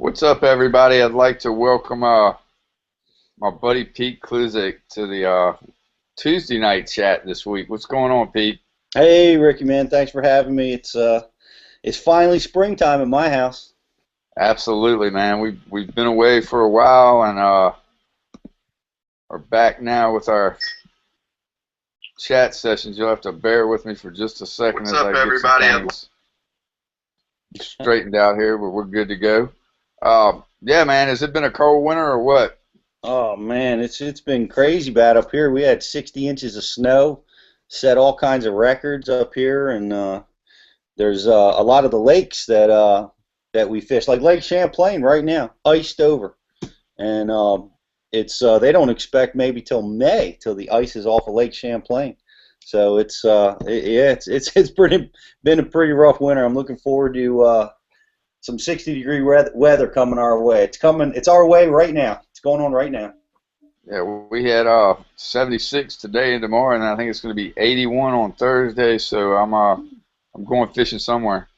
What's up, everybody? I'd like to welcome my buddy Pete Gluszek to the Tuesday night chat this week. What's going on, Pete? Hey, Ricky, man, thanks for having me. It's finally springtime at my house. Absolutely, man. We've been away for a while and are back now with our chat sessions. You'll have to bear with me for just a second What's as up, I get everybody? some things straightened out here, but we're good to go. Yeah, man. Has it been a cold winter or what? Oh man, it's been crazy bad up here. We had 60 inches of snow, set all kinds of records up here, and there's a lot of the lakes that we fish, like Lake Champlain right now, iced over, and it's they don't expect maybe till May till the ice is off of Lake Champlain. So yeah, it's been a pretty rough winter. I'm looking forward to some 60-degree weather coming our way. It's coming. It's our way right now. It's going on right now. Yeah, we had 76 today and tomorrow, and I think it's going to be 81 on Thursday. So I'm going fishing somewhere.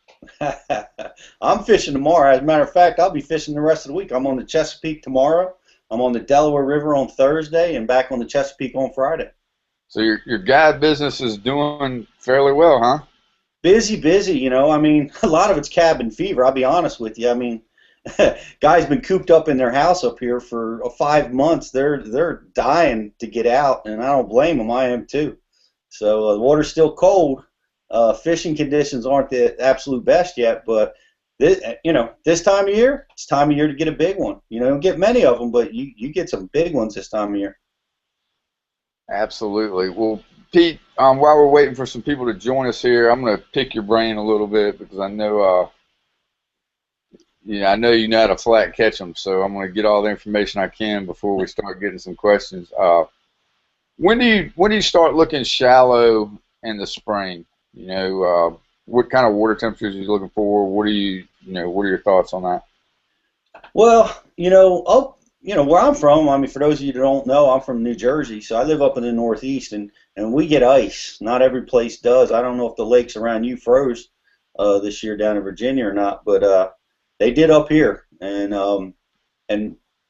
I'm fishing tomorrow. As a matter of fact, I'll be fishing the rest of the week. I'm on the Chesapeake tomorrow. I'm on the Delaware River on Thursday, and back on the Chesapeake on Friday. So your guide business is doing fairly well, huh? Busy, you know. I mean, a lot of it's cabin fever, I'll be honest with you. I mean, guys been cooped up in their house up here for 5 months. They're dying to get out, and I don't blame them. I am too. So the water's still cold. Fishing conditions aren't the absolute best yet, but this time of year, it's time of year to get a big one. You know, don't get many of them, but you get some big ones this time of year. Absolutely. Well, Pete, while we're waiting for some people to join us here, I'm going to pick your brain a little bit because I know, I know you know how to flat catch them. So I'm going to get all the information I can before we start getting some questions. When do you start looking shallow in the spring? You know, what kind of water temperatures are you looking for? What are your thoughts on that? Well, where I'm from, I mean, for those of you that don't know, I'm from New Jersey, so I live up in the Northeast, and we get ice. Not every place does. I don't know if the lakes around you froze this year down in Virginia or not, but they did up here, and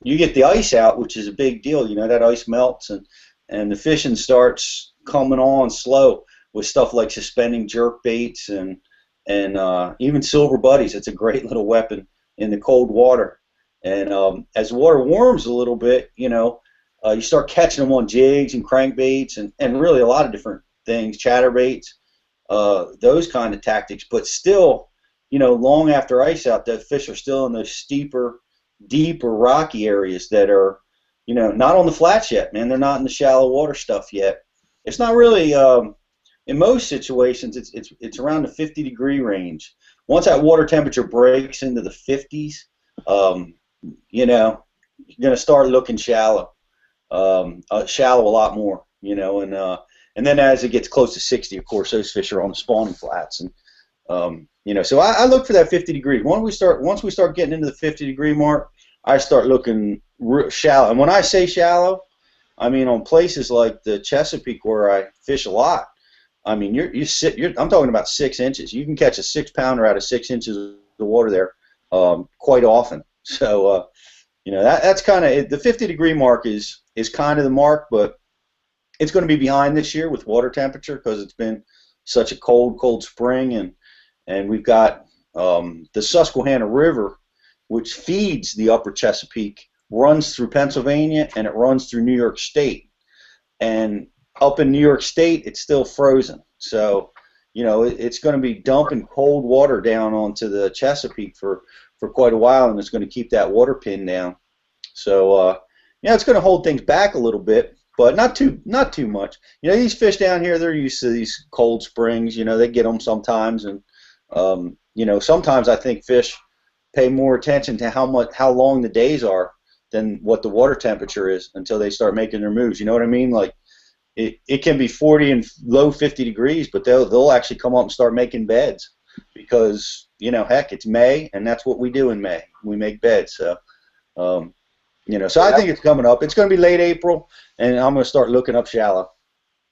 you get the ice out, which is a big deal. You know, that ice melts, and the fishing starts coming on slow with stuff like suspending jerk baits and even silver buddies. It's a great little weapon in the cold water. And as the water warms a little bit, you start catching them on jigs and crankbaits and really a lot of different things, chatterbaits, those kind of tactics. But still, long after ice out, the fish are still in those steeper, deeper, rocky areas that are, not on the flats yet, man. They're not in the shallow water stuff yet. It's not really, in most situations, it's around the 50-degree range. Once that water temperature breaks into the 50s, you're going to start looking shallow, shallow a lot more, and then as it gets close to 60, of course, those fish are on the spawning flats, and so I look for that 50 degree. Once we start getting into the 50-degree mark, I start looking shallow, and when I say shallow, I mean on places like the Chesapeake where I fish a lot. I mean, I'm talking about 6 inches. You can catch a 6-pounder out of 6 inches of water there quite often. So, that's kind of the 50-degree mark is kind of the mark, but it's going to be behind this year with water temperature because it's been such a cold spring, and we've got the Susquehanna River, which feeds the upper Chesapeake, runs through Pennsylvania, and it runs through New York State. And up in New York State, it's still frozen. So, it's going to be dumping cold water down onto the Chesapeake for quite a while, and it's going to keep that water pin down. So, it's going to hold things back a little bit, but not too much. These fish down here, they're used to these cold springs. They get them sometimes, and sometimes I think fish pay more attention to how long the days are than what the water temperature is until they start making their moves. You know what I mean? Like it can be 40 and low 50 degrees, but they'll actually come up and start making beds because heck, it's May, and that's what we do in May. We make beds. So so I think it's coming up. It's going to be late April, and I'm going to start looking up shallow.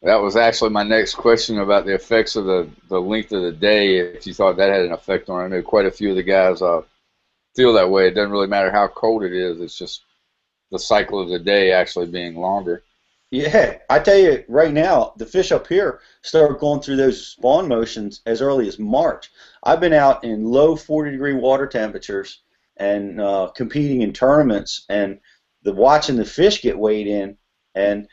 That was actually my next question about the effects of the length of the day. If you thought that had an effect on it, I know quite a few of the guys feel that way. It doesn't really matter how cold it is. It's just the cycle of the day actually being longer. Yeah, I tell you right now, the fish up here start going through those spawn motions as early as March. I've been out in low 40-degree water temperatures and competing in tournaments, and watching the fish get weighed in, and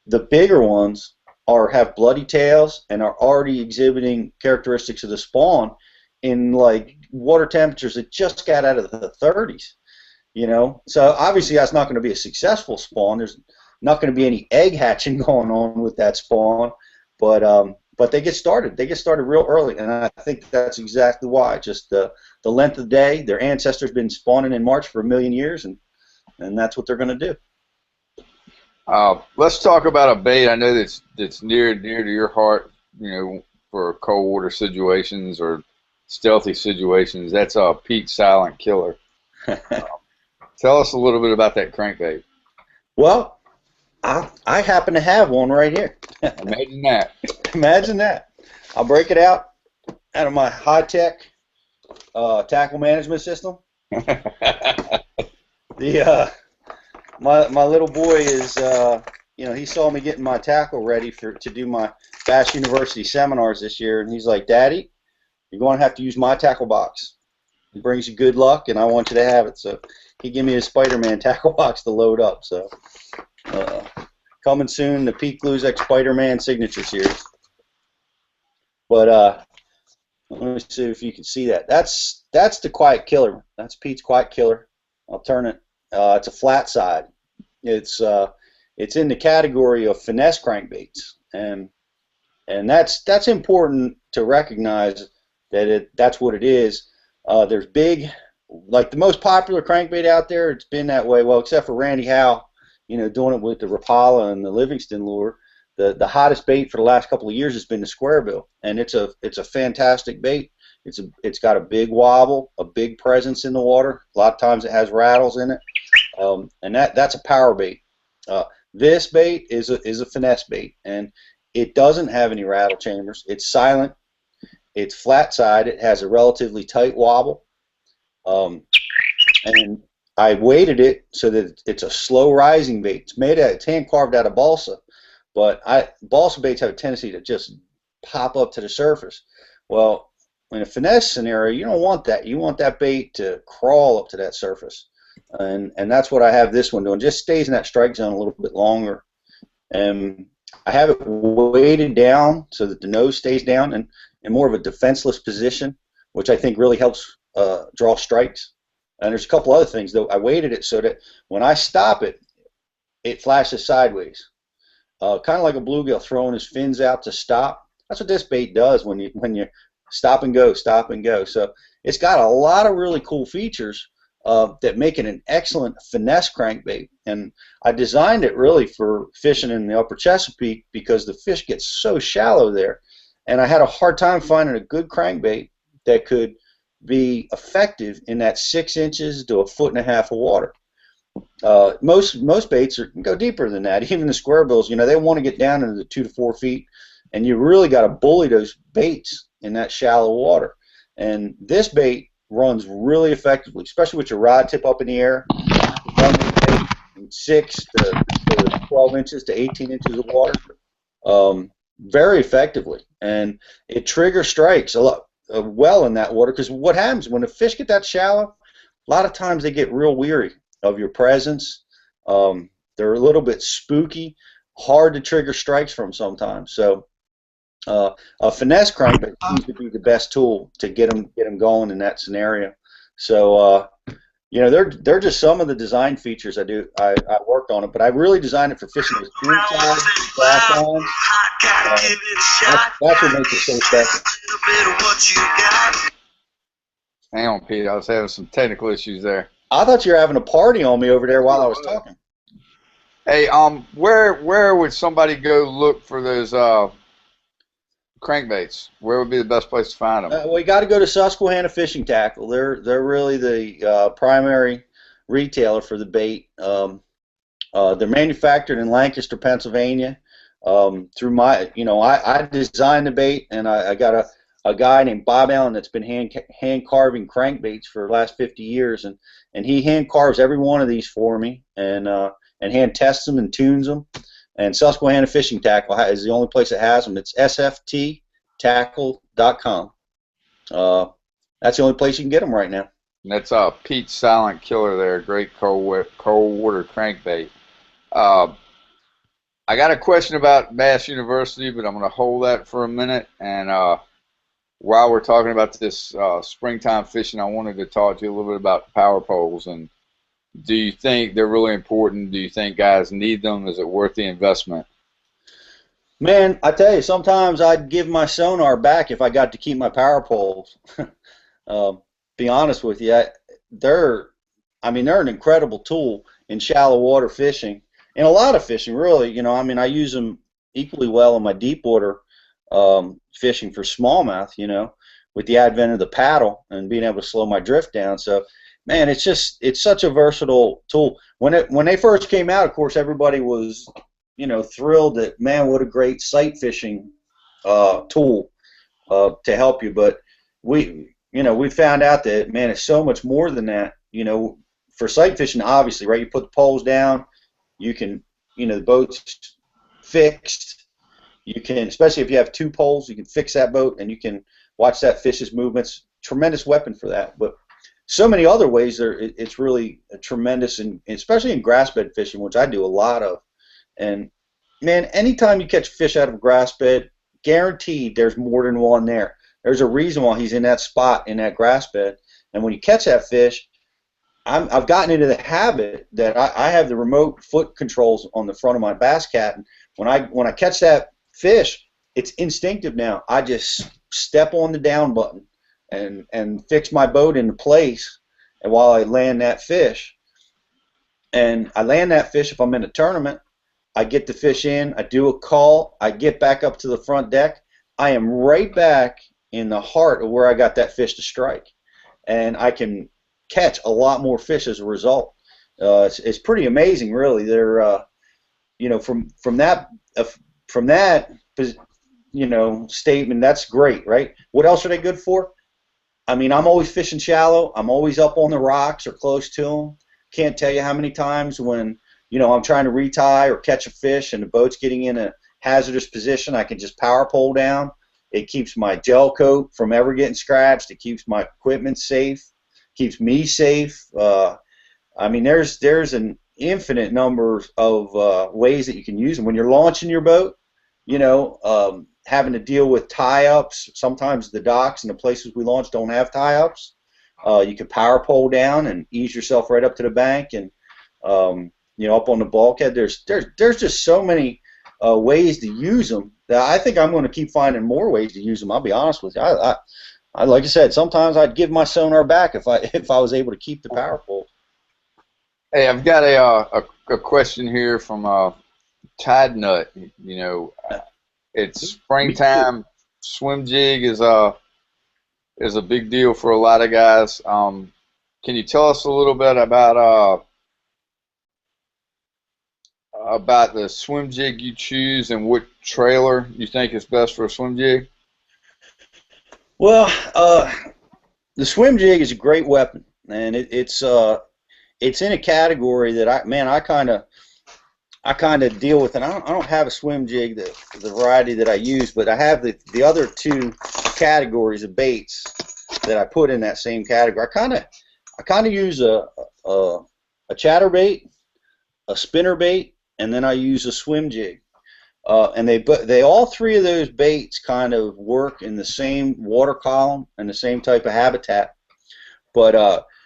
the bigger ones have bloody tails and are already exhibiting characteristics of the spawn in like water temperatures that just got out of the 30s. You know, so obviously that's not going to be a successful spawn. There's not going to be any egg hatching going on with that spawn, but they get started. They get started real early, and I think that's exactly why. Just the length of the day. Their ancestors been spawning in March for 1,000,000 years, and that's what they're going to do. Let's talk about a bait. I know that's near and dear to your heart. You know, for cold water situations or stealthy situations. That's a Pete Silent Killer. Tell us a little bit about that crankbait. Well, I happen to have one right here. Imagine that. Imagine that. I'll break it out of my high-tech tackle management system. My little boy is, you know, he saw me getting my tackle ready to do my Bass University seminars this year, and he's like, "Daddy, you're going to have to use my tackle box. It brings you good luck, and I want you to have it." So he gave me his Spider-Man tackle box to load up. So coming soon, the Pete Gluszek Spider-Man Signature Series. But let me see if you can see that. That's the Quiet Killer. That's Pete's Quiet Killer. I'll turn it. It's a flat side. It's in the category of finesse crankbaits, and that's important to recognize that that's what it is. There's big, like the most popular crankbait out there. It's been that way. Well, except for Randy Howe, you know, doing it with the Rapala and the Livingston lure. The hottest bait for the last couple of years has been the square bill, and it's a fantastic bait. It's got a big wobble, a big presence in the water. A lot of times it has rattles in it, and that's a power bait. This bait is a finesse bait, and it doesn't have any rattle chambers. It's silent. It's flat side. It has a relatively tight wobble, and I weighted it so that it's a slow rising bait. It's hand carved out of balsa, but balsa baits have a tendency to just pop up to the surface. Well, in a finesse scenario, you don't want that. You want that bait to crawl up to that surface, and that's what I have this one doing. Just stays in that strike zone a little bit longer, and I have it weighted down so that the nose stays down and in more of a defenseless position, which I think really helps draw strikes. And there's a couple other things though. I weighted it so that when I stop it, it flashes sideways, kind of like a bluegill throwing his fins out to stop. That's what this bait does when you stop and go, stop and go. So it's got a lot of really cool features that make it an excellent finesse crankbait. And I designed it really for fishing in the upper Chesapeake because the fish get so shallow there. And I had a hard time finding a good crankbait that could be effective in that 6 inches to 1.5 foot of water. Most baits go deeper than that. Even the square bills, you know, they want to get down into the 2 to 4 feet, and you really got to bully those baits in that shallow water. And this bait runs really effectively, especially with your rod tip up in the air. Run this bait from 6 to 12 inches to 18 inches of water very effectively, and it triggers strikes a lot well in that water. Because what happens when the fish get that shallow, a lot of times they get real weary of your presence. They're a little bit spooky, hard to trigger strikes from sometimes. So a finesse crankbait seems to be the best tool to get them going in that scenario. So you know, they're just some of the design features I worked on it, but I really designed it for fishing with inside glass lines. That's what makes it so special. Hang on, Pete. I was having some technical issues there. I thought you were having a party on me over there while I was talking. Hey, where would somebody go look for those crankbaits? Where would be the best place to find them? Well, you got to go to Susquehanna Fishing Tackle. They're really the primary retailer for the bait. They're manufactured in Lancaster, Pennsylvania. Through my, you know, I designed the bait, and I got a guy named Bob Allen that's been hand carving crankbaits for the last 50 years, and he hand carves every one of these for me, and hand tests them and tunes them. And Susquehanna Fishing Tackle is the only place that has them. It's sfttackle.com. That's the only place you can get them right now. And that's Pete Silent Killer there, great cold water crankbait. I got a question about Bass University, but I'm going to hold that for a minute. And while we're talking about this springtime fishing, I wanted to talk to you a little bit about power poles. And do you think they're really important? Do you think guys need them? Is it worth the investment? Man, I tell you, sometimes I'd give my sonar back if I got to keep my power poles. Be honest with you, they're an incredible tool in shallow water fishing, and a lot of fishing, really. You know, I mean, I use them equally well in my deep water fishing for smallmouth. You know, with the advent of the paddle and being able to slow my drift down. So, man, it's such a versatile tool. When they first came out, of course, everybody was, you know, thrilled that, man, what a great sight fishing tool to help you. But we found out that, man, it's so much more than that. You know, for sight fishing, obviously, right? You put the poles down, you can, you know, the boat's fixed. You can, especially if you have two poles, you can fix that boat and you can watch that fish's movements. Tremendous weapon for that. But so many other ways it's really tremendous, and especially in grass bed fishing, which I do a lot of. And, man, anytime you catch fish out of a grass bed, guaranteed there's more than one there. There's a reason why he's in that spot in that grass bed. And when you catch that fish, I've gotten into the habit that I have the remote foot controls on the front of my bass cat. And when I catch that fish, it's instinctive now. I just step on the down button and fix my boat into place, and while I land that fish. And I land that fish if I'm in a tournament. I get the fish in, I do a call, I get back up to the front deck. I am right back in the heart of where I got that fish to strike, and I can catch a lot more fish as a result. It's pretty amazing, really. They're, you know, from that, you know, statement. That's great, right? What else are they good for? I mean, I'm always fishing shallow. I'm always up on the rocks or close to them. Can't tell you how many times when, you know, I'm trying to retie or catch a fish and the boat's getting in a hazardous position, I can just power pole down. It keeps my gel coat from ever getting scratched. It keeps my equipment safe. Keeps me safe. I mean, there's an infinite number of ways that you can use them. When you're launching your boat, you know, having to deal with tie-ups. Sometimes the docks and the places we launch don't have tie-ups. You can power pole down and ease yourself right up to the bank, and you know, up on the bulkhead. There's just so many ways to use them that I think I'm going to keep finding more ways to use them. I'll be honest with you. I like I said, sometimes I'd give my sonar back if I was able to keep the power pole. Hey, I've got a question here from Tide Nut. You know, it's springtime. Swim jig is a big deal for a lot of guys. Can you tell us a little bit about the swim jig you choose and what trailer you think is best for a swim jig? Well, the swim jig is a great weapon, and it's in a category that I kind of deal with. And I don't have a swim jig the variety that I use, but I have the other two categories of baits that I put in that same category. I kind of use a chatterbait, a spinner bait, and then I use a swim jig. And they all three of those baits kind of work in the same water column and the same type of habitat. But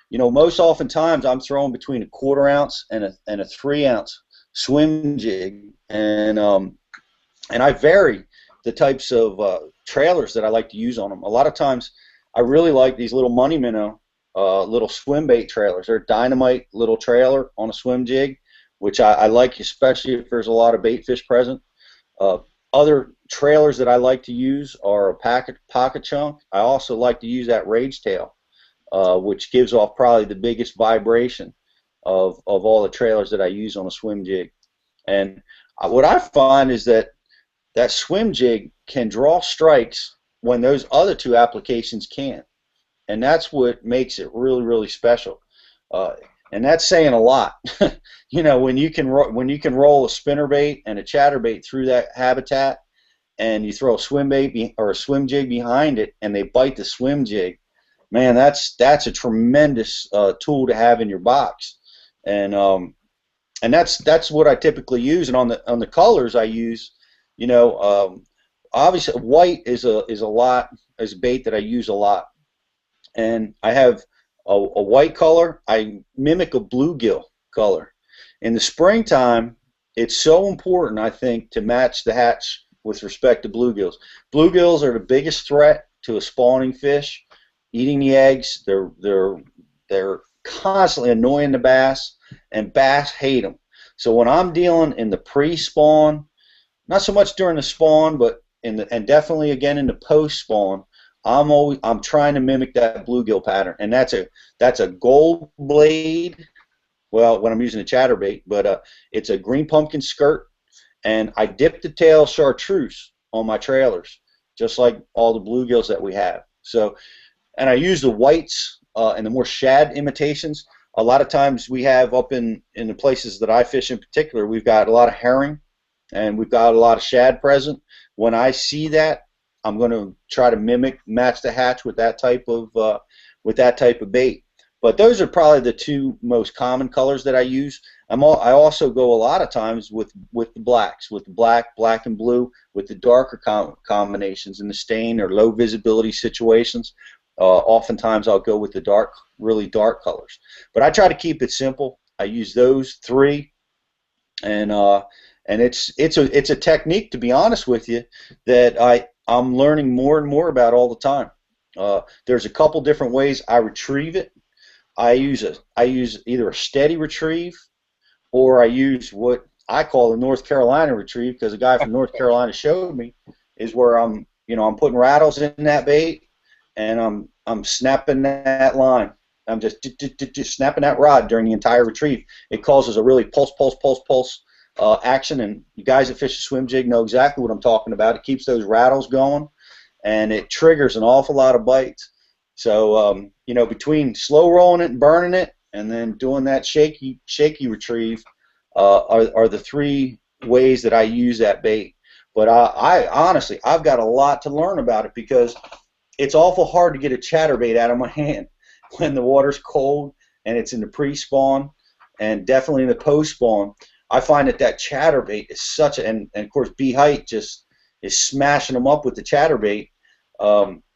you know, most oftentimes I'm throwing between a 1/4 ounce and a 3 ounce swim jig, and I vary the types of trailers that I like to use on them. A lot of times I really like these little money minnow little swim bait trailers. They're a dynamite little trailer on a swim jig, which I like, especially if there's a lot of bait fish present. Other trailers that I like to use are a pocket chunk. I also like to use that rage tail, which gives off probably the biggest vibration of all the trailers that I use on a swim jig. And what I find is that swim jig can draw strikes when those other two applications can't. And that's what makes it really, really special. Uh, and that's saying a lot. You know, when you can roll a spinnerbait and a chatterbait through that habitat, and you throw a swim bait or a swim jig behind it, and they bite the swim jig, man, that's a tremendous tool to have in your box. And that's what I typically use. And on the colors I use, you know, obviously white is a bait that I use a lot. And I have a white color. I mimic a bluegill color. In the springtime, it's so important, I think, to match the hatch with respect to bluegills. Bluegills are the biggest threat to a spawning fish, eating the eggs. They're constantly annoying the bass, and bass hate them. So when I'm dealing in the pre-spawn, not so much during the spawn, but and definitely again in the post-spawn, I'm trying to mimic that bluegill pattern, and that's a gold blade. Well, when I'm using a chatterbait, but it's a green pumpkin skirt, and I dip the tail chartreuse on my trailers, just like all the bluegills that we have. So, and I use the whites and the more shad imitations. A lot of times we have up in the places that I fish in particular, we've got a lot of herring, and we've got a lot of shad present. When I see that, I'm going to try to match the hatch with that type of bait. But those are probably the two most common colors that I use. I also go a lot of times with the blacks, with the black and blue, with the darker combinations in the stain or low visibility situations. Oftentimes I'll go with the really dark colors. But I try to keep it simple. I use those three, and it's a technique, to be honest with you, that I'm learning more and more about all the time. There's a couple different ways I retrieve it. I use either a steady retrieve, or I use what I call the North Carolina retrieve, because a guy from North Carolina showed me, is where I'm putting rattles in that bait, and I'm snapping that line. I'm just snapping that rod during the entire retrieve. It causes a really pulse action, and you guys that fish a swim jig know exactly what I'm talking about. It keeps those rattles going, and it triggers an awful lot of bites. So between slow rolling it and burning it, and then doing that shaky retrieve, are the three ways that I use that bait. But I honestly, I've got a lot to learn about it, because it's awful hard to get a chatterbait out of my hand when the water's cold and it's in the pre-spawn, and definitely in the post-spawn. I find that chatterbait is and of course B-Height just is smashing them up with the chatterbait.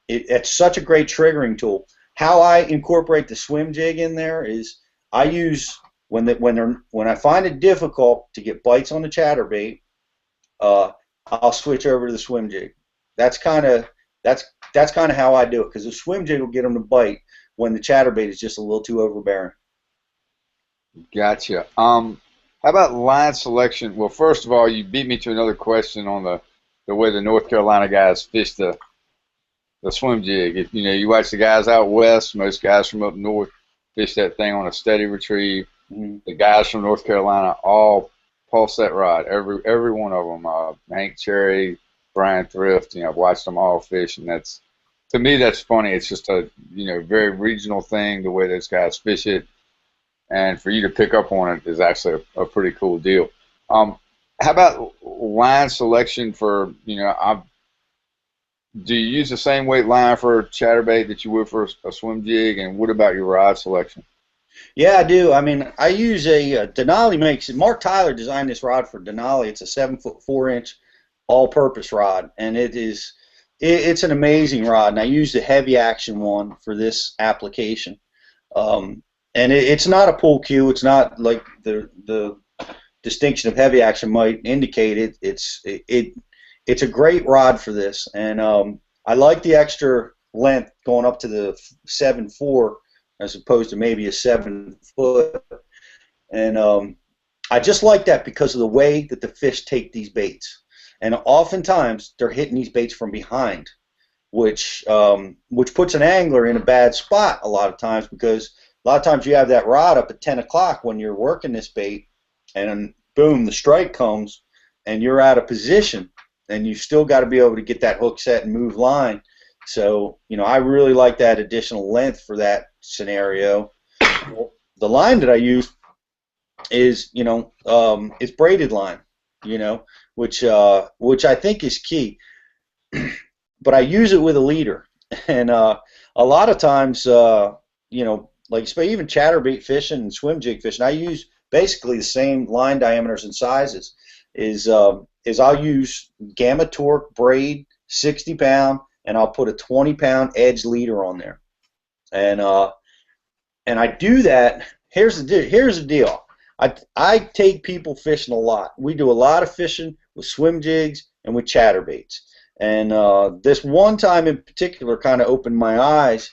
It's such a great triggering tool. How I incorporate the swim jig in there is I use when I find it difficult to get bites on the chatterbait, I'll switch over to the swim jig. That's kind of how I do it, because the swim jig will get them to bite when the chatterbait is just a little too overbearing. Gotcha. How about line selection? Well, first of all, you beat me to another question on the way the North Carolina guys fish the swim jig. If you watch the guys out west, most guys from up north fish that thing on a steady retrieve. Mm-hmm. The guys from North Carolina all pulse that rod. Every one of them. Hank Cherry, Brian Thrift. I've watched them all fish, and to me that's funny. It's just a very regional thing, the way those guys fish it, and for you to pick up on it is actually a pretty cool deal. How about line selection for do you use the same weight line for a chatterbait that you would for a swim jig, and what about your rod selection? Yeah, I do. I mean, I use a Denali Mark Tyler designed this rod for Denali. It's a 7'4" all-purpose rod, and it's an amazing rod. And I use the heavy action one for this application. And it's not a pull cue. It's not like the distinction of heavy action might indicate. It's a great rod for this, and I like the extra length going up to the 7'4" as opposed to maybe a 7 foot. And I just like that because of the way that the fish take these baits. And oftentimes they're hitting these baits from behind, which puts an angler in a bad spot a lot of times, because a lot of times you have that rod up at 10 o'clock when you're working this bait, and boom, the strike comes, and you're out of position, and you still got to be able to get that hook set and move line. So, I really like that additional length for that scenario. The line that I use is, it's braided line, you know, which I think is key. But I use it with a leader, and a lot of times, like even chatterbait fishing and swim jig fishing, I use basically the same line diameters and sizes. Is I'll use Gamma Torque braid, 60 pound, and I'll put a 20 pound edge leader on there, and I do that. Here's the deal. I take people fishing a lot. We do a lot of fishing with swim jigs and with chatterbaits. And this one time in particular kind of opened my eyes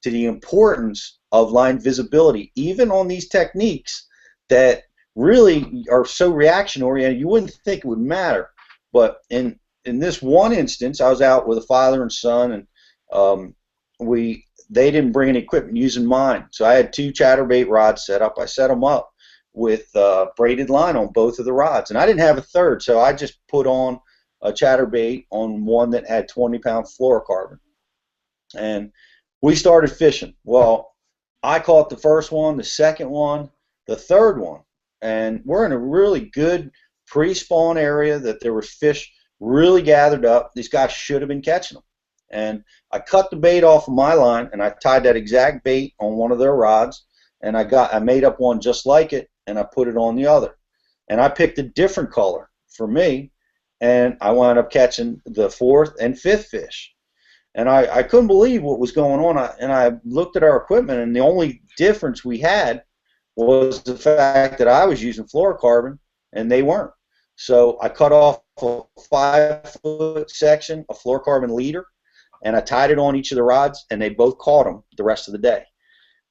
to the importance of line visibility, even on these techniques that really are so reaction oriented. You wouldn't think it would matter, but in this one instance, I was out with a father and son, and they didn't bring any equipment using mine, so I had two chatterbait rods set up. I set them up with braided line on both of the rods, and I didn't have a third, so I just put on a chatterbait on one that had 20-pound fluorocarbon, and we started fishing. Well, I caught the first one, the second one, the third one, and we're in a really good pre-spawn area that there was fish really gathered up. These guys should have been catching them, and I cut the bait off of my line, and I tied that exact bait on one of their rods, and I made up one just like it, and I put it on the other, and I picked a different color for me, and I wound up catching the fourth and fifth fish. And I couldn't believe what was going on. I looked at our equipment, and the only difference we had was the fact that I was using fluorocarbon and they weren't. So I cut off a 5-foot section of fluorocarbon leader, and I tied it on each of the rods, and they both caught them the rest of the day.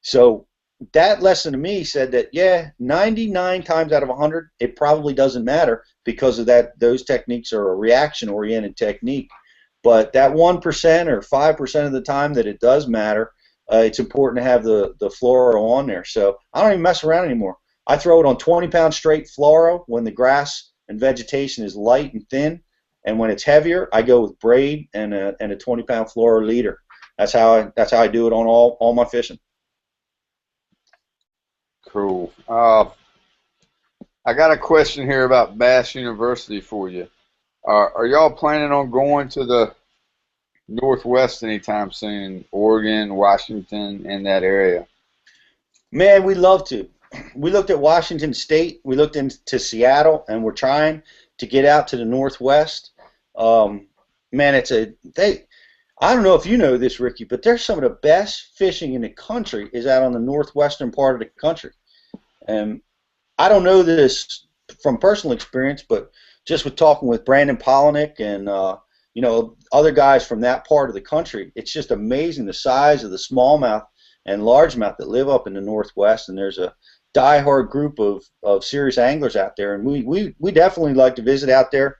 So that lesson to me said that, yeah, 99 times out of 100, it probably doesn't matter because of that. Those techniques are a reaction-oriented technique. But that 1% or 5% of the time that it does matter, it's important to have the fluoro on there. So I don't even mess around anymore. I throw it on 20-pound straight fluoro when the grass and vegetation is light and thin, and when it's heavier, I go with braid and a 20-pound fluoro leader. That's how I do it on all my fishing. Cool. I got a question here about Bass University for you. Are y'all planning on going to the Northwest anytime soon? Oregon, Washington, in that area? Man, we'd love to. We looked at Washington State. We looked into Seattle, and we're trying to get out to the Northwest. Man, I don't know if you know this, Ricky, but there's some of the best fishing in the country is out on the northwestern part of the country. And I don't know this from personal experience, but just with talking with Brandon Polinick and other guys from that part of the country, it's just amazing the size of the smallmouth and largemouth that live up in the Northwest. And there's a diehard group of serious anglers out there, and we definitely like to visit out there.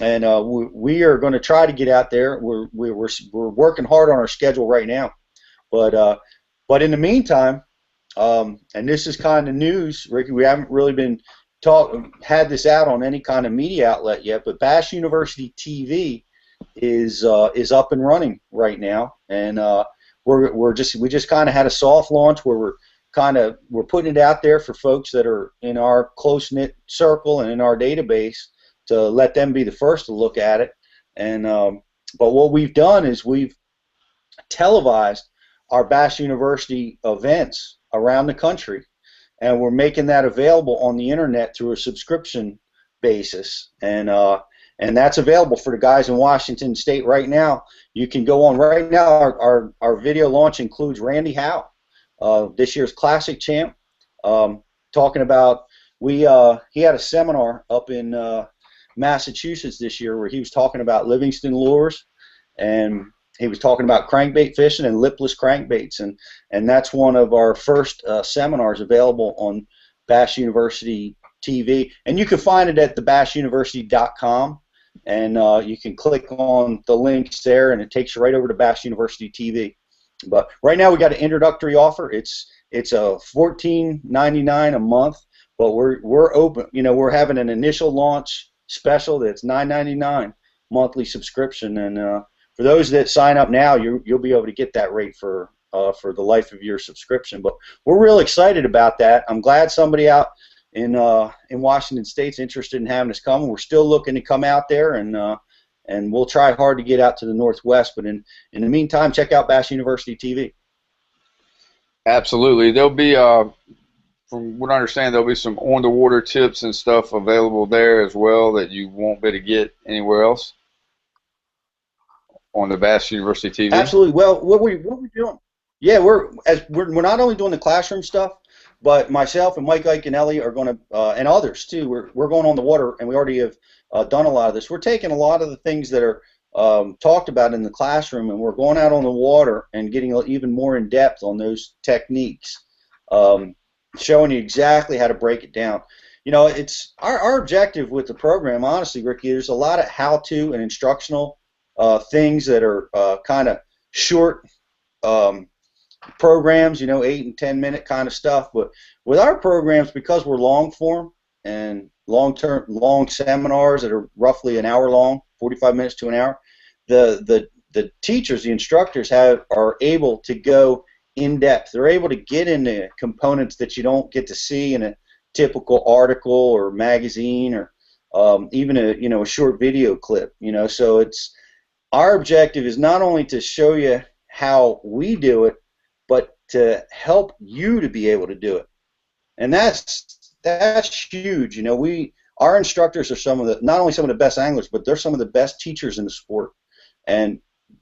And we are going to try to get out there. We're working hard on our schedule right now, but in the meantime, and this is kind of news, Ricky. We haven't really been had this out on any kind of media outlet yet, but Bass University TV is up and running right now, and we just kind of had a soft launch where we're putting it out there for folks that are in our close knit circle and in our database to let them be the first to look at it. And but what we've done is we've televised our Bass University events around the country, and we're making that available on the internet through a subscription basis, and that's available for the guys in Washington State right now. You can go on right now. Our video launch includes Randy Howe, this year's Classic champ, talking about he had a seminar up in Massachusetts this year where he was talking about Livingston lures, and he was talking about crankbait fishing and lipless crankbaits, and that's one of our first seminars available on Bass University TV, and you can find it at thebassuniversity.com, and you can click on the links there, and it takes you right over to Bass University TV. But right now we got an introductory offer. It's a $14.99 a month, but we're open. We're having an initial launch special that's $9.99 monthly subscription, and for those that sign up now, you'll be able to get that rate for the life of your subscription. But we're real excited about that. I'm glad somebody out in Washington State's interested in having us come. We're still looking to come out there, and we'll try hard to get out to the Northwest. But in the meantime, check out Bass University TV. Absolutely. There'll be, from what I understand, there'll be some on-the-water tips and stuff available there as well that you won't be able to get anywhere else on the Bass University TV. Absolutely. Well, what we're doing, yeah, we're not only doing the classroom stuff, but myself and Mike Iaconelli are going to, and others too. We're going on the water, and we already have done a lot of this. We're taking a lot of the things that are talked about in the classroom, and we're going out on the water and getting even more in depth on those techniques, showing you exactly how to break it down. You know, it's our objective with the program, honestly, Ricky. There's a lot of how-to and instructional things that are kind of short programs, you know, 8 and 10 minute kind of stuff. But with our programs, because we're long form and long seminars that are roughly an hour long, 45 minutes to an hour, the teachers, the instructors are able to go in depth. They're able to get into components that you don't get to see in a typical article or magazine or even a short video clip. You know, so it's our objective is not only to show you how we do it, but to help you to be able to do it. And that's huge. You know, our instructors are not only some of the best anglers, but they're some of the best teachers in the sport. And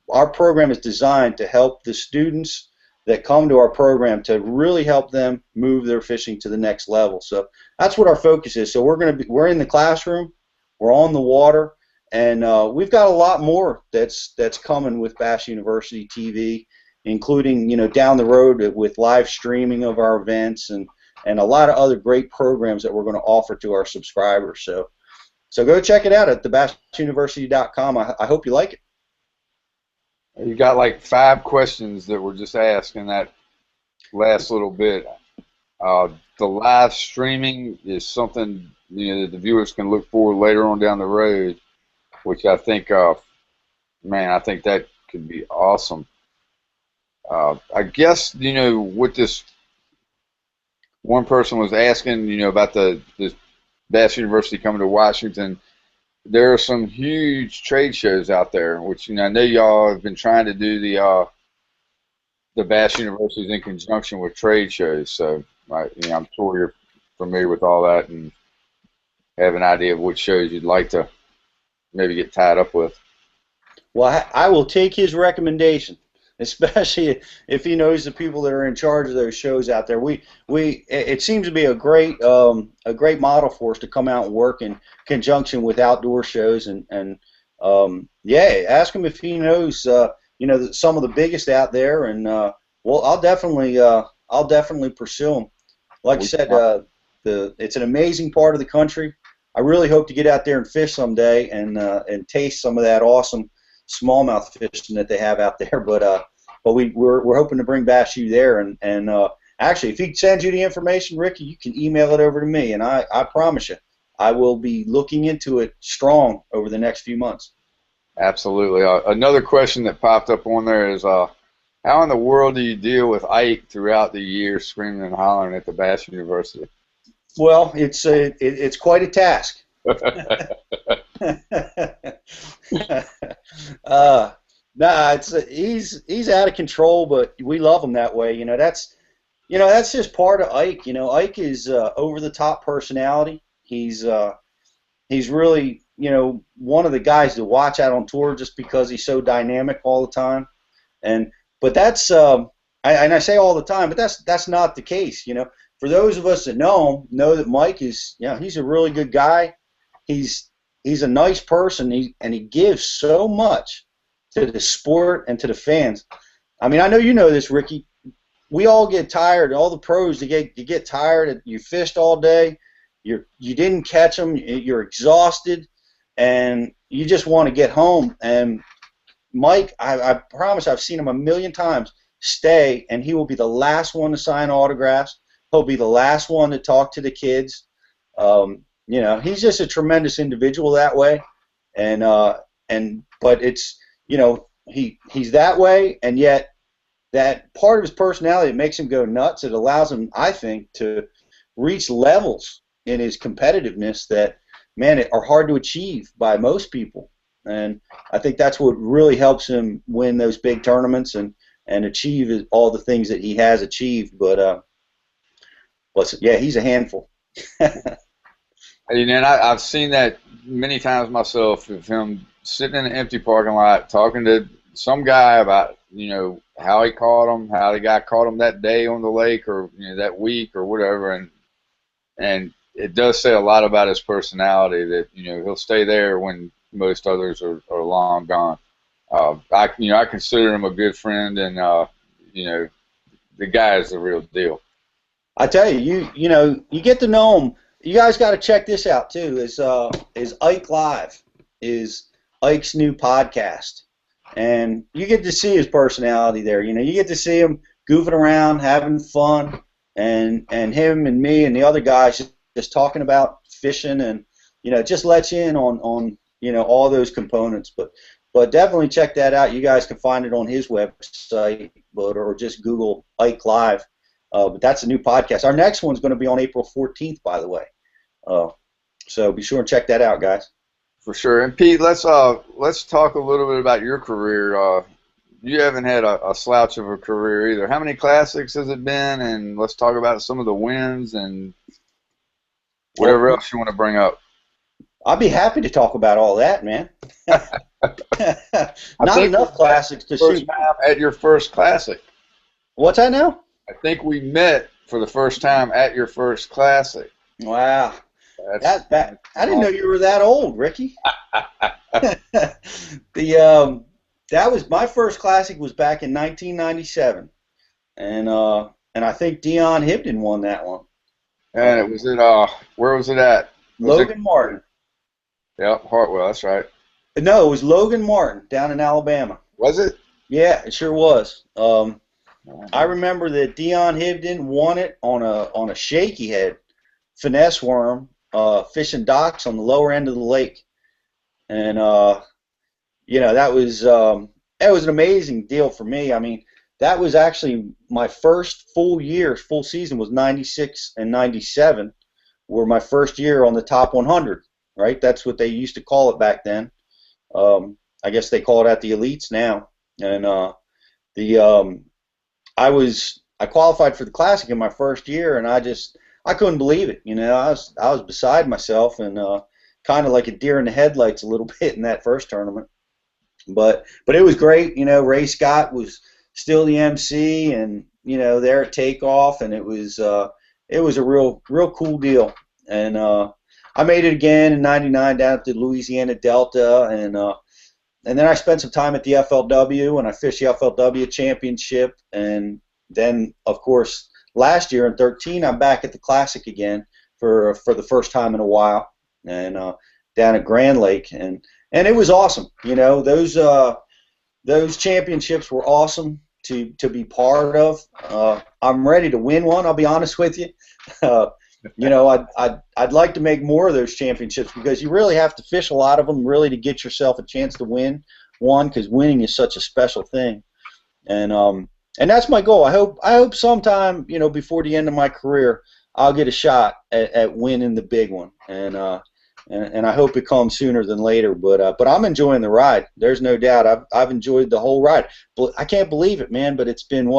our program is designed to help the students that come to our program to really help them move their fishing to the next level. So that's what our focus is. So we're in the classroom, we're on the water, and we've got a lot more that's coming with Bass University TV, including, you know, down the road with live streaming of our events and a lot of other great programs that we're going to offer to our subscribers. So go check it out at thebassuniversity.com. I hope you like it. You got like 5 questions that were just asked in that last little bit. The live streaming is something, you know, that the viewers can look for later on down the road, which I think, man, I think that could be awesome. I guess, you know, with this, one person was asking, you know, about this Bass University coming to Washington. There are some huge trade shows out there, which, you know, I know y'all have been trying to do the Bass Universities in conjunction with trade shows. So, you know, I'm sure you're familiar with all that and have an idea of which shows you'd like to maybe get tied up with. Well, I will take his recommendation, especially if he knows the people that are in charge of those shows out there. It seems to be a great model for us to come out and work in conjunction with outdoor shows, and yeah, ask him if he knows you know, some of the biggest out there, and well, I'll definitely pursue them. Like I said, it's an amazing part of the country. I really hope to get out there and fish someday and taste some of that awesome smallmouth fishing that they have out there. But we're hoping to bring Bass U there, and actually, if he sends you the information, Ricky, you can email it over to me, and I promise you, I will be looking into it strong over the next few months. Absolutely. Another question that popped up on there is, how in the world do you deal with Ike throughout the year screaming and hollering at the Bass University? Well, it's quite a task. Nah, he's out of control, but we love him that way. You know, that's just part of Ike. You know, Ike is over the top personality. He's really, you know, one of the guys to watch out on tour just because he's so dynamic all the time. But that's I say all the time, but that's not the case. You know, for those of us that know him, know that Mike is, you know, he's a really good guy. He's a nice person, and he gives so much to the sport and to the fans. I mean, I know you know this, Ricky. We all get tired. All the pros, you get tired. You fished all day. You didn't catch them. You're exhausted, and you just want to get home. And Mike, I promise, I've seen him a million times stay, and he will be the last one to sign autographs. He'll be the last one to talk to the kids. You know, he's just a tremendous individual that way. But it's, you know, he's that way, and yet that part of his personality that makes him go nuts. It allows him, I think, to reach levels in his competitiveness that, man, are hard to achieve by most people. And I think that's what really helps him win those big tournaments and achieve all the things that he has achieved. But yeah, he's a handful. And I've seen that many times myself of him sitting in an empty parking lot talking to some guy about, how he caught him, how the guy caught him that day on the lake or, that week or whatever. And it does say a lot about his personality that, he'll stay there when most others are long gone. I consider him a good friend, and, the guy is the real deal. I tell you, you get to know him. You guys got to check this out too. Is Ike Live, is Ike's new podcast, and you get to see his personality there. You get to see him goofing around, having fun, and him and me and the other guys just talking about fishing, and just let you in on all those components. But definitely check that out. You guys can find it on his website, or just Google Ike Live. But that's a new podcast. Our next one's going to be on April 14th, by the way. So be sure and check that out, guys. For sure. And Pete, let's talk a little bit about your career. You haven't had a slouch of a career either. How many classics has it been? And let's talk about some of the wins and whatever else you want to bring up. I'll be happy to talk about all that, man. Not enough classics to shoot. First time at your first classic. What's that now? I think we met for the first time at your first classic. Wow. I didn't know you were that old, Ricky. That was my first classic was back in 1997, and I think Dion Hibden won that one. And it was where was it at? Logan Martin. Yep, Hartwell. That's right. No, it was Logan Martin down in Alabama. Was it? Yeah, it sure was. I remember that Dion Hibden won it on a shaky head finesse worm, fishing docks on the lower end of the lake, and that was an amazing deal for me. I mean, that was actually my first full season was 96 and 97 were my first year on the top 100, right? That's what they used to call it back then. I guess they call it at the elites now. And I qualified for the classic in my first year, and I couldn't believe it. I was beside myself, and kind of like a deer in the headlights a little bit in that first tournament. But it was great. Ray Scott was still the MC, and there at takeoff, and it was a real cool deal. And I made it again in '99 down at the Louisiana Delta, and then I spent some time at the FLW, and I fished the FLW championship, and then of course last year in 2013 I'm back at the Classic again for the first time in a while, and down at Grand Lake, and it was awesome. Those championships were awesome to be part of. I'm ready to win one. I'll be honest with you. I'd like to make more of those championships because you really have to fish a lot of them really to get yourself a chance to win one, because winning is such a special thing. And that's my goal. I hope sometime, before the end of my career, I'll get a shot at winning the big one. And I hope it comes sooner than later. But I'm enjoying the ride. There's no doubt. I've enjoyed the whole ride. I can't believe it, man. But it's been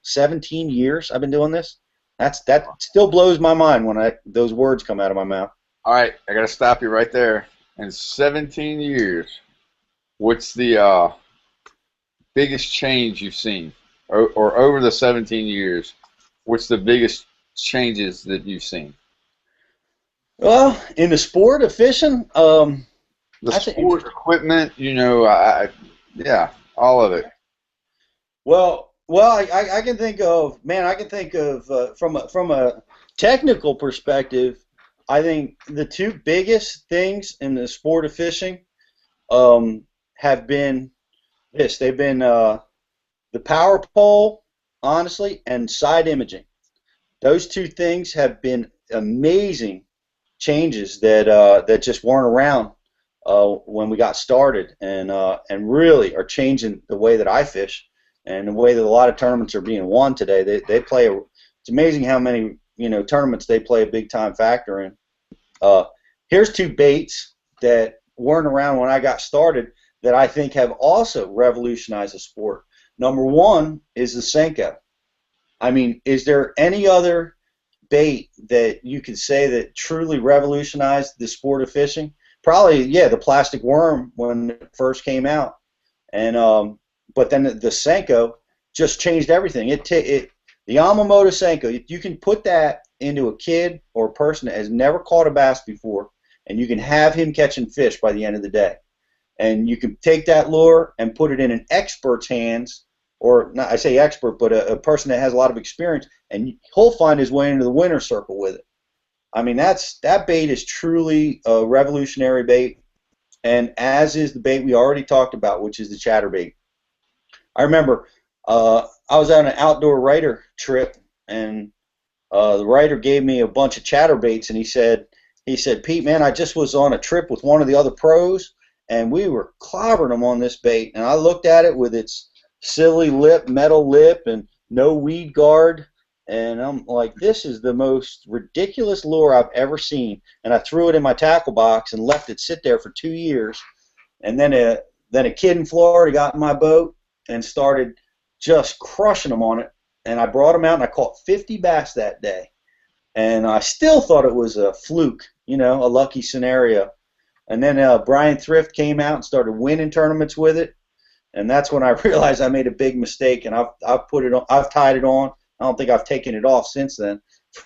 17 years I've been doing this. That still blows my mind when those words come out of my mouth. All right, I got to stop you right there. In 17 years, what's the biggest change you've seen? Or over the 17 years, what's the biggest changes that you've seen? Well, in the sport of fishing, the sport, equipment, yeah, all of it. Well, I can think of, from a technical perspective, I think the two biggest things in the sport of fishing have been this. They've been the power pole, honestly, and side imaging. Those two things have been amazing changes that just weren't around when we got started, and really are changing the way that I fish and the way that a lot of tournaments are being won today. They play it's amazing how many tournaments they play a big time factor in. Uh, Here's two baits that weren't around when I got started that I think have also revolutionized the sport. Number one is the Senko. I mean, is there any other bait that you could say that truly revolutionized the sport of fishing? Probably, yeah, the plastic worm when it first came out, and but then the Senko just changed everything. The Yamamoto Senko, you can put that into a kid or a person that has never caught a bass before, and you can have him catching fish by the end of the day. And you can take that lure and put it in an expert's hands, or not, I say expert, but a person that has a lot of experience, and he'll find his way into the winner's circle with it. I mean, that bait is truly a revolutionary bait, and as is the bait we already talked about, which is the chatterbait. I remember I was on an outdoor writer trip, and the writer gave me a bunch of chatterbaits, and he said, Pete, man, I just was on a trip with one of the other pros, and we were clobbering them on this bait, and I looked at it with its silly lip, metal lip, and no weed guard, and I'm like, this is the most ridiculous lure I've ever seen. And I threw it in my tackle box and left it sit there for 2 years, and then a kid in Florida got in my boat and started just crushing them on it, and I brought them out, and I caught 50 bass that day, and I still thought it was a fluke, a lucky scenario. And then Brian Thrift came out and started winning tournaments with it, and that's when I realized I made a big mistake, and I've put it on, I've tied it on. I don't think I've taken it off since then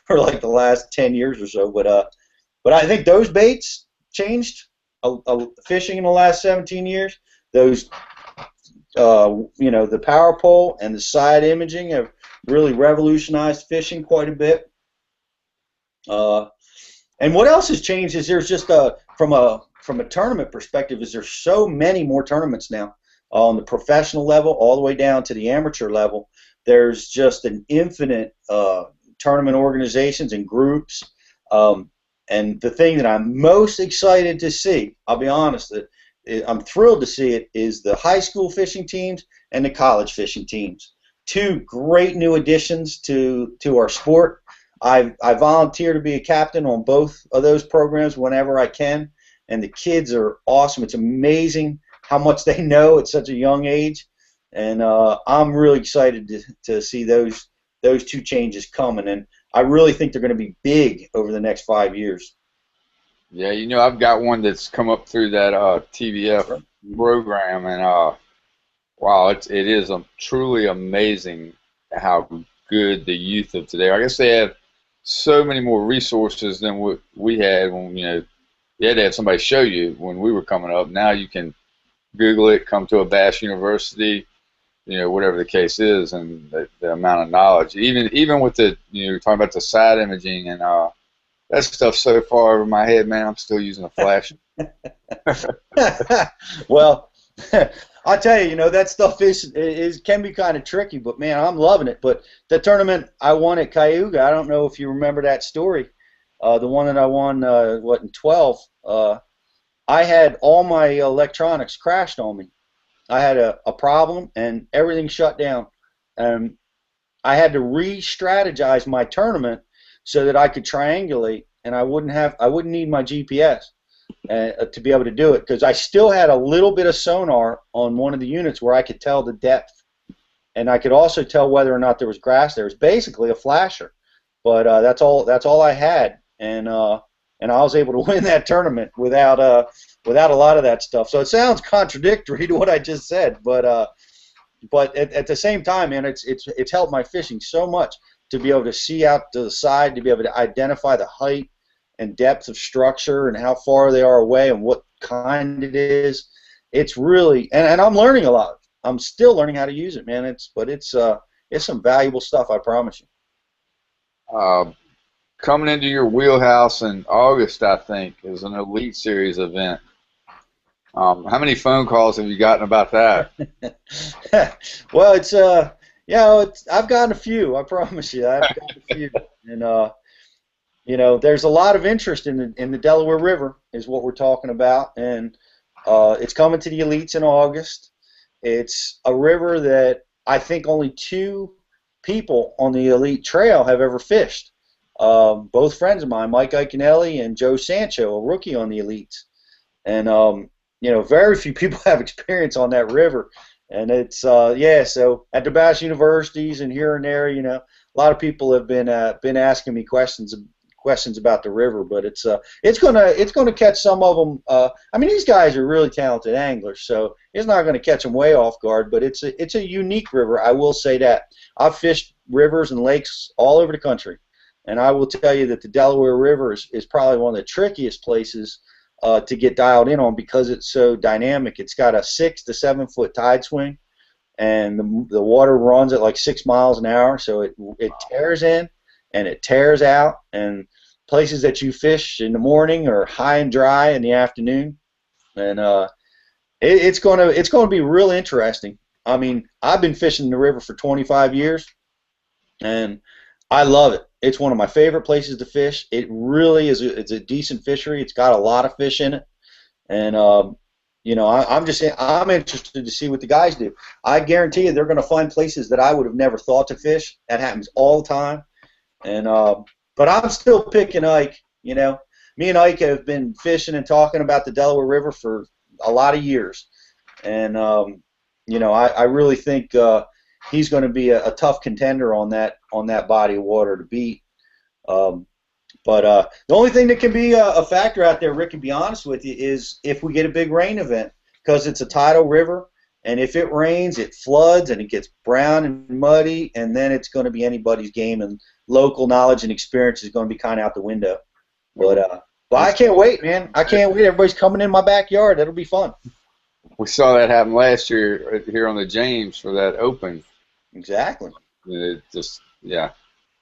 for like the last 10 years or so. But I think those baits changed fishing in the last 17 years. Those the power pole and the side imaging have really revolutionized fishing quite a bit. And what else has changed is there's just from a tournament perspective, is there's so many more tournaments now on the professional level all the way down to the amateur level. There's just an infinite tournament organizations and groups. And the thing that I'm most excited to see, I'll be honest, I'm thrilled to see it, is the high school fishing teams and the college fishing teams. Two great new additions to our sport. I volunteer to be a captain on both of those programs whenever I can, and the kids are awesome. It's amazing how much they know at such a young age, and I'm really excited to see those two changes coming, and I really think they're going to be big over the next 5 years. Yeah, I've got one that's come up through that TVF program, and wow, it is truly amazing how good the youth of today are. I guess they have so many more resources than what we had when, you had to have somebody show you when we were coming up. Now you can Google it, come to a Bass University, whatever the case is, and the amount of knowledge. Even with the, you're talking about the side imaging and that stuff's so far over my head, man. I'm still using a flash. Well, I'll tell you, that stuff can be kind of tricky, but man, I'm loving it. But the tournament I won at Cayuga, I don't know if you remember that story. The one that I won, in 12, I had all my electronics crashed on me. I had a problem and everything shut down. I had to re-strategize my tournament so that I could triangulate, and I wouldn't need my GPS to be able to do it, because I still had a little bit of sonar on one of the units where I could tell the depth, and I could also tell whether or not there was grass there. It was basically a flasher, but that's all I had, and I was able to win that tournament without a lot of that stuff. So it sounds contradictory to what I just said, but at the same time, man, it's helped my fishing so much to be able to see out to the side, to be able to identify the height and depth of structure and how far they are away and what kind it is. It's really, and I'm learning a lot. I'm still learning how to use it, man. It's some valuable stuff, I promise you. Coming into your wheelhouse in August, I think, is an Elite Series event. How many phone calls have you gotten about that? Well, I've gotten a few. I promise you, I've gotten a few, and there's a lot of interest in the Delaware River, is what we're talking about, and It's coming to the elites in August. It's a river that I think only 2 people on the elite trail have ever fished. Both friends of mine, Mike Iconelli and Joe Sancho, a rookie on the elites. And very few people have experience on that river. And it's so at the Bass universities and here and there, a lot of people have been asking me questions about the river, but it's gonna catch some of them. I mean, these guys are really talented anglers, so it's not gonna catch them way off guard. But it's a unique river. I will say that. I've fished rivers and lakes all over the country, and I will tell you that the Delaware River is probably one of the trickiest places to get dialed in on because it's so dynamic. It's got a 6 to 7 foot tide swing, and the water runs at like 6 miles an hour, so it tears in and it tears out, and places that you fish in the morning are high and dry in the afternoon, and it's gonna be real interesting. I mean, I've been fishing the river for 25 years, and I love it. It's one of my favorite places to fish. It really is. It's a decent fishery. It's got a lot of fish in it, and I'm interested to see what the guys do. I guarantee you, they're going to find places that I would have never thought to fish. That happens all the time, and but I'm still picking Ike. Me and Ike have been fishing and talking about the Delaware River for a lot of years, and I really think he's going to be a tough contender on that body of water to beat. But the only thing that can be a factor out there, Rick, to be honest with you, is if we get a big rain event, because it's a tidal river, and if it rains, it floods and it gets brown and muddy, and then it's going to be anybody's game, and local knowledge and experience is going to be kind of out the window. But I can't wait, man. I can't wait. Everybody's coming in my backyard. That'll be fun. We saw that happen last year here on the James for that Open. Exactly. It just, yeah.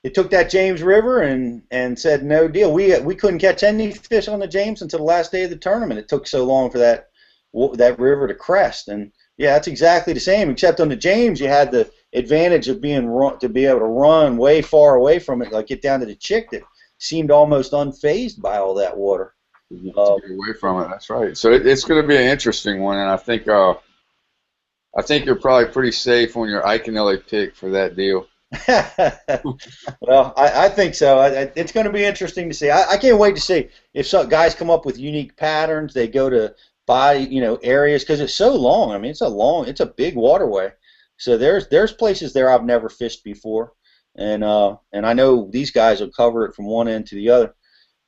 It took that James River and said no deal. We couldn't catch any fish on the James until the last day of the tournament. It took so long for that river to crest. And yeah, that's exactly the same. Except on the James, you had the advantage of to be able to run way far away from it, like get down to the Chick that seemed almost unfazed by all that water. You have to get away from it. That's right. So it's going to be an interesting one, and I think you're probably pretty safe on your Iconelli pick for that deal. Well, I think so. It's going to be interesting to see. I can't wait to see if some guys come up with unique patterns. They go to areas because it's so long. I mean, it's a big waterway. So there's places there I've never fished before, and I know these guys will cover it from one end to the other.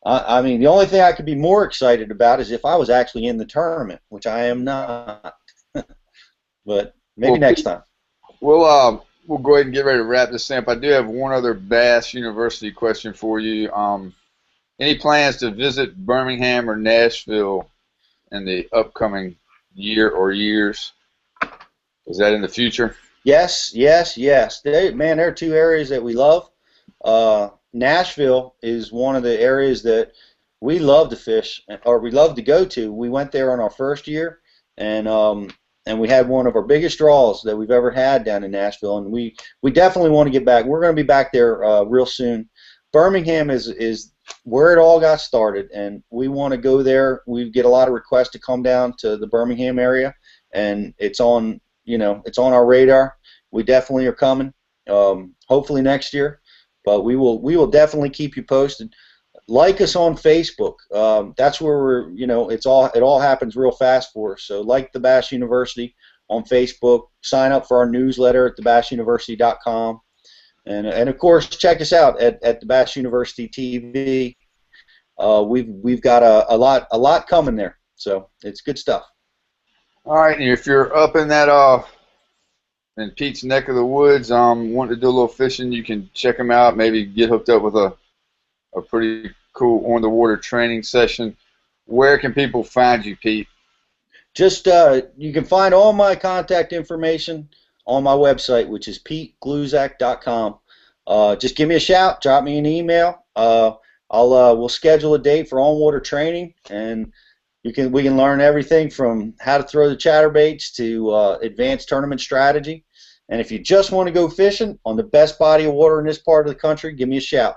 I mean, the only thing I could be more excited about is if I was actually in the tournament, which I am not. But maybe next time. We'll go ahead and get ready to wrap this up. I do have one other Bass University question for you. Any plans to visit Birmingham or Nashville in the upcoming year or years? Is that in the future? Yes. There are 2 areas that we love. Nashville is one of the areas that we love to fish, or we love to go to. We went there on our first year, and we had one of our biggest draws that we've ever had down in Nashville, and we definitely want to get back. We're going to be back there real soon. Birmingham is where it all got started, and we want to go there. We get a lot of requests to come down to the Birmingham area, and it's on our radar. We definitely are coming, hopefully next year, but we will definitely keep you posted. Like us on Facebook. That's where we're, it all happens real fast for us. So like the Bass University on Facebook. Sign up for our newsletter at thebassuniversity.com. And of course, check us out at the Bass University TV. We've got a lot coming there. So it's good stuff. All right, and if you're up in that in Pete's neck of the woods, wanting to do a little fishing, you can check him out. Maybe get hooked up with a pretty cool on-the-water training session. Where can people find you, Pete? Just you can find all my contact information on my website, which is petegluszak.com. Just give me a shout, drop me an email. We'll schedule a date for on-water training, and we can learn everything from how to throw the chatterbaits to advanced tournament strategy. And if you just want to go fishing on the best body of water in this part of the country, give me a shout.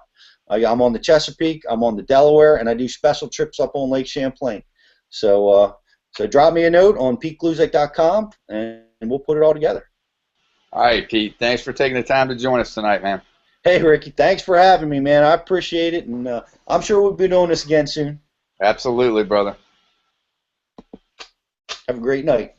I'm on the Chesapeake, I'm on the Delaware, and I do special trips up on Lake Champlain. So So drop me a note on PeteGluszek.com, and we'll put it all together. All right, Pete. Thanks for taking the time to join us tonight, man. Hey, Ricky, thanks for having me, man. I appreciate it, and I'm sure we'll be doing this again soon. Absolutely, brother. Have a great night.